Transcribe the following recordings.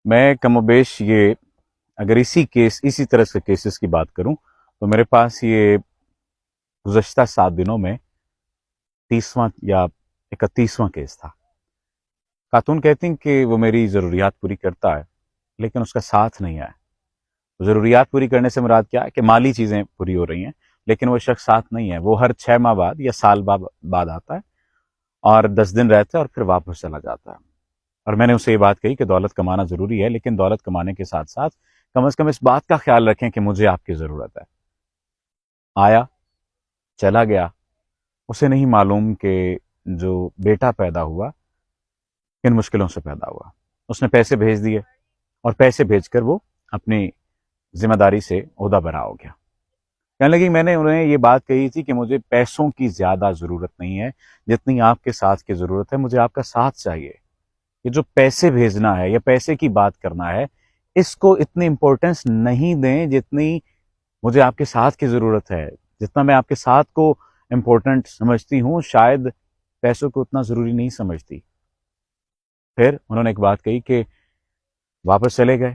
میں کم و بیش یہ اگر اسی طرح سے کیسز کی بات کروں تو میرے پاس یہ گزشتہ 7 دنوں میں 30واں یا 31واں کیس تھا۔ خاتون کہتی ہیں کہ وہ میری ضروریات پوری کرتا ہے لیکن اس کا ساتھ نہیں آیا۔ ضروریات پوری کرنے سے مراد کیا ہے کہ مالی چیزیں پوری ہو رہی ہیں لیکن وہ شخص ساتھ نہیں ہے۔ وہ ہر 6 ماہ بعد یا سال بعد آتا ہے اور 10 دن رہتا ہے اور پھر واپس چلا جاتا ہے۔ اور میں نے اسے یہ بات کہی کہ دولت کمانا ضروری ہے لیکن دولت کمانے کے ساتھ ساتھ کم از کم اس بات کا خیال رکھیں کہ مجھے آپ کی ضرورت ہے۔ آیا، چلا گیا، اسے نہیں معلوم کہ جو بیٹا پیدا ہوا کن مشکلوں سے پیدا ہوا۔ اس نے پیسے بھیج دیے اور پیسے بھیج کر وہ اپنی ذمہ داری سے عہدہ برا ہو گیا۔ کہنے لگی میں نے انہیں یہ بات کہی تھی کہ مجھے پیسوں کی زیادہ ضرورت نہیں ہے جتنی آپ کے ساتھ کی ضرورت ہے، مجھے آپ کا ساتھ چاہیے۔ یہ جو پیسے بھیجنا ہے یا پیسے کی بات کرنا ہے اس کو اتنی امپورٹنس نہیں دیں جتنی مجھے آپ کے ساتھ کی ضرورت ہے۔ جتنا میں آپ کے ساتھ کو امپورٹنٹ سمجھتی ہوں شاید پیسوں کو اتنا ضروری نہیں سمجھتی۔ پھر انہوں نے ایک بات کہی کہ واپس چلے گئے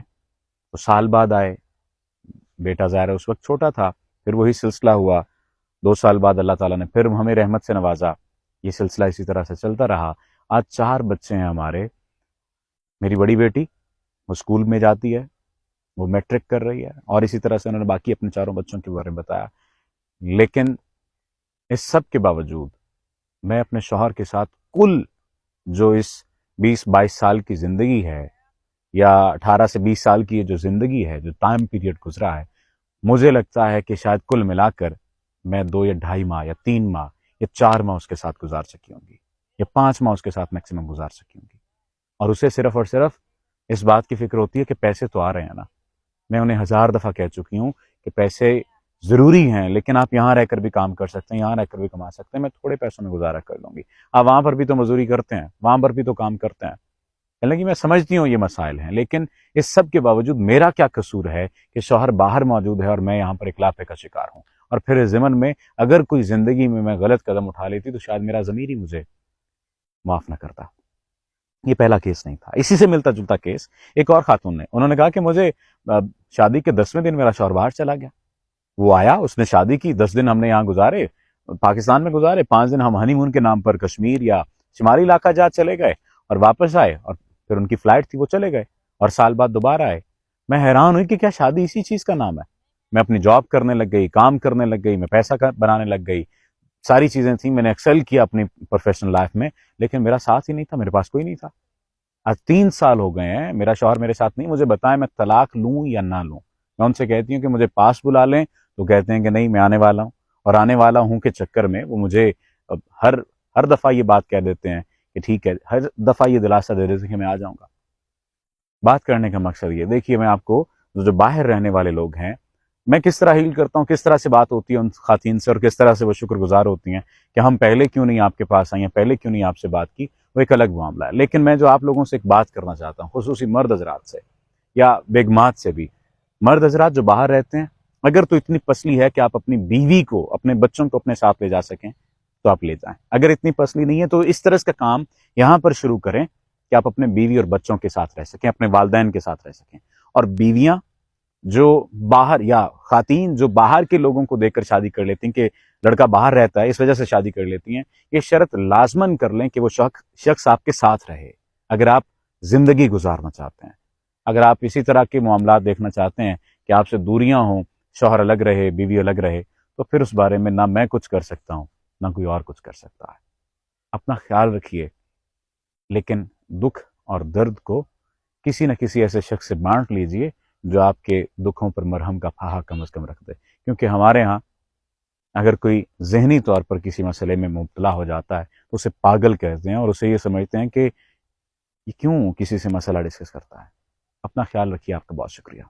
تو سال بعد آئے۔ بیٹا ظاہر ہے اس وقت چھوٹا تھا، پھر وہی سلسلہ ہوا۔ 2 سال بعد اللہ تعالیٰ نے پھر ہمیں رحمت سے نوازا۔ یہ سلسلہ اسی طرح سے چلتا رہا۔ آج 4 بچے ہیں ہمارے۔ میری بڑی بیٹی وہ اسکول میں جاتی ہے، وہ میٹرک کر رہی ہے، اور اسی طرح سے انہوں نے باقی اپنے 4 بچوں کے بارے میں بتایا۔ لیکن اس سب کے باوجود میں اپنے شوہر کے ساتھ کل جو اس 20-22 سال کی زندگی ہے یا 18 سے 20 سال کی جو زندگی ہے، جو ٹائم پیریڈ گزرا ہے، مجھے لگتا ہے کہ شاید کل ملا کر میں 2 یا 2.5 ماہ یا 3 ماہ یا 4 ماہ اس کے ساتھ گزار سکی ہوں گی، یا 5 ماہ اس کے ساتھ میکسیمم گزار سکی ہوں گی۔ اور اسے صرف اور صرف اس بات کی فکر ہوتی ہے کہ پیسے تو آ رہے ہیں نا۔ میں انہیں 1000 دفعہ کہہ چکی ہوں کہ پیسے ضروری ہیں لیکن آپ یہاں رہ کر بھی کام کر سکتے ہیں، یہاں رہ کر بھی کما سکتے ہیں، میں تھوڑے پیسوں میں گزارا کر لوں گی، آپ وہاں پر بھی تو مزدوری کرتے ہیں، وہاں پر بھی تو کام کرتے ہیں۔ حالانکہ میں سمجھتی ہوں یہ مسائل ہیں، لیکن اس سب کے باوجود میرا کیا قصور ہے کہ شوہر باہر موجود ہے اور میں یہاں پر اکلاپے کا شکار ہوں۔ اور پھر اس ضمن میں اگر کوئی زندگی میں غلط قدم اٹھا لیتی تو شاید میرا ضمیر ہی مجھے معاف نہ کرتا۔ یہ پہلا کیس نہیں تھا، اسی سے ملتا جلتا کیس ایک اور خاتون نے، انہوں نے کہا کہ مجھے شادی کے 10ویں دن میرا شوہر باہر چلا گیا۔ وہ آیا، اس نے شادی کی، 10 دن ہم نے یہاں گزارے، پاکستان میں گزارے، 5 دن ہم ہنی مون کے نام پر کشمیر یا شمالی علاقہ جا چلے گئے اور واپس آئے، اور پھر ان کی فلائٹ تھی وہ چلے گئے اور سال بعد دوبارہ آئے۔ میں حیران ہوئی کہ کیا شادی اسی چیز کا نام ہے؟ میں اپنی جاب کرنے لگ گئی، کام کرنے لگ گئی، میں پیسہ بنانے لگ گئی، ساری چیزیں تھیں، میں نے ایکسل کیا اپنی پروفیشنل لائف میں، لیکن میرا ساتھ ہی نہیں تھا، میرے پاس کوئی نہیں تھا۔ آج 3 سال ہو گئے ہیں، میرا شوہر میرے ساتھ نہیں۔ مجھے بتائیں میں طلاق لوں یا نہ لوں؟ میں ان سے کہتی ہوں کہ مجھے پاس بلا لیں تو کہتے ہیں کہ نہیں میں آنے والا ہوں، اور آنے والا ہوں کے چکر میں وہ مجھے ہر دفعہ یہ بات کہہ دیتے ہیں کہ ٹھیک ہے، ہر دفعہ یہ دلاسا دے دیتے ہیں کہ میں آ جاؤں گا۔ بات کرنے کا مقصد یہ دیکھیے، میں آپ کو جو باہر رہنے والے لوگ ہیں میں کس طرح ہیل کرتا ہوں، کس طرح سے بات ہوتی ہے ان خواتین سے، اور کس طرح سے وہ شکر گزار ہوتی ہیں کہ ہم پہلے کیوں نہیں آپ کے پاس آئیں، پہلے کیوں نہیں آپ سے بات کی، وہ ایک الگ معاملہ ہے۔ لیکن میں جو آپ لوگوں سے ایک بات کرنا چاہتا ہوں، خصوصی مرد حضرات سے یا بیگمات سے بھی، مرد حضرات جو باہر رہتے ہیں، اگر تو اتنی پسلی ہے کہ آپ اپنی بیوی کو، اپنے بچوں کو اپنے ساتھ لے جا سکیں تو آپ لے جائیں۔ اگر اتنی پسلی نہیں ہے تو اس طرح کا کام یہاں پر شروع کریں کہ آپ اپنے بیوی اور بچوں کے ساتھ رہ سکیں، اپنے والدین کے ساتھ رہ سکیں۔ اور بیویاں جو باہر یا خواتین جو باہر کے لوگوں کو دیکھ کر شادی کر لیتی ہیں کہ لڑکا باہر رہتا ہے اس وجہ سے شادی کر لیتی ہیں، یہ شرط لازماً کر لیں کہ وہ شخص آپ کے ساتھ رہے اگر آپ زندگی گزارنا چاہتے ہیں۔ اگر آپ اسی طرح کے معاملات دیکھنا چاہتے ہیں کہ آپ سے دوریاں ہوں، شوہر الگ رہے، بیوی الگ رہے، تو پھر اس بارے میں نہ میں کچھ کر سکتا ہوں نہ کوئی اور کچھ کر سکتا ہے۔ اپنا خیال رکھیے، لیکن دکھ اور درد کو کسی نہ کسی ایسے شخص سے بانٹ لیجئے جو آپ کے دکھوں پر مرہم کا پھاہا کم از کم رکھ دے۔ کیونکہ ہمارے ہاں اگر کوئی ذہنی طور پر کسی مسئلے میں مبتلا ہو جاتا ہے تو اسے پاگل کہتے ہیں اور اسے یہ سمجھتے ہیں کہ یہ کیوں کسی سے مسئلہ ڈسکس کرتا ہے۔ اپنا خیال رکھیے، آپ کا بہت شکریہ۔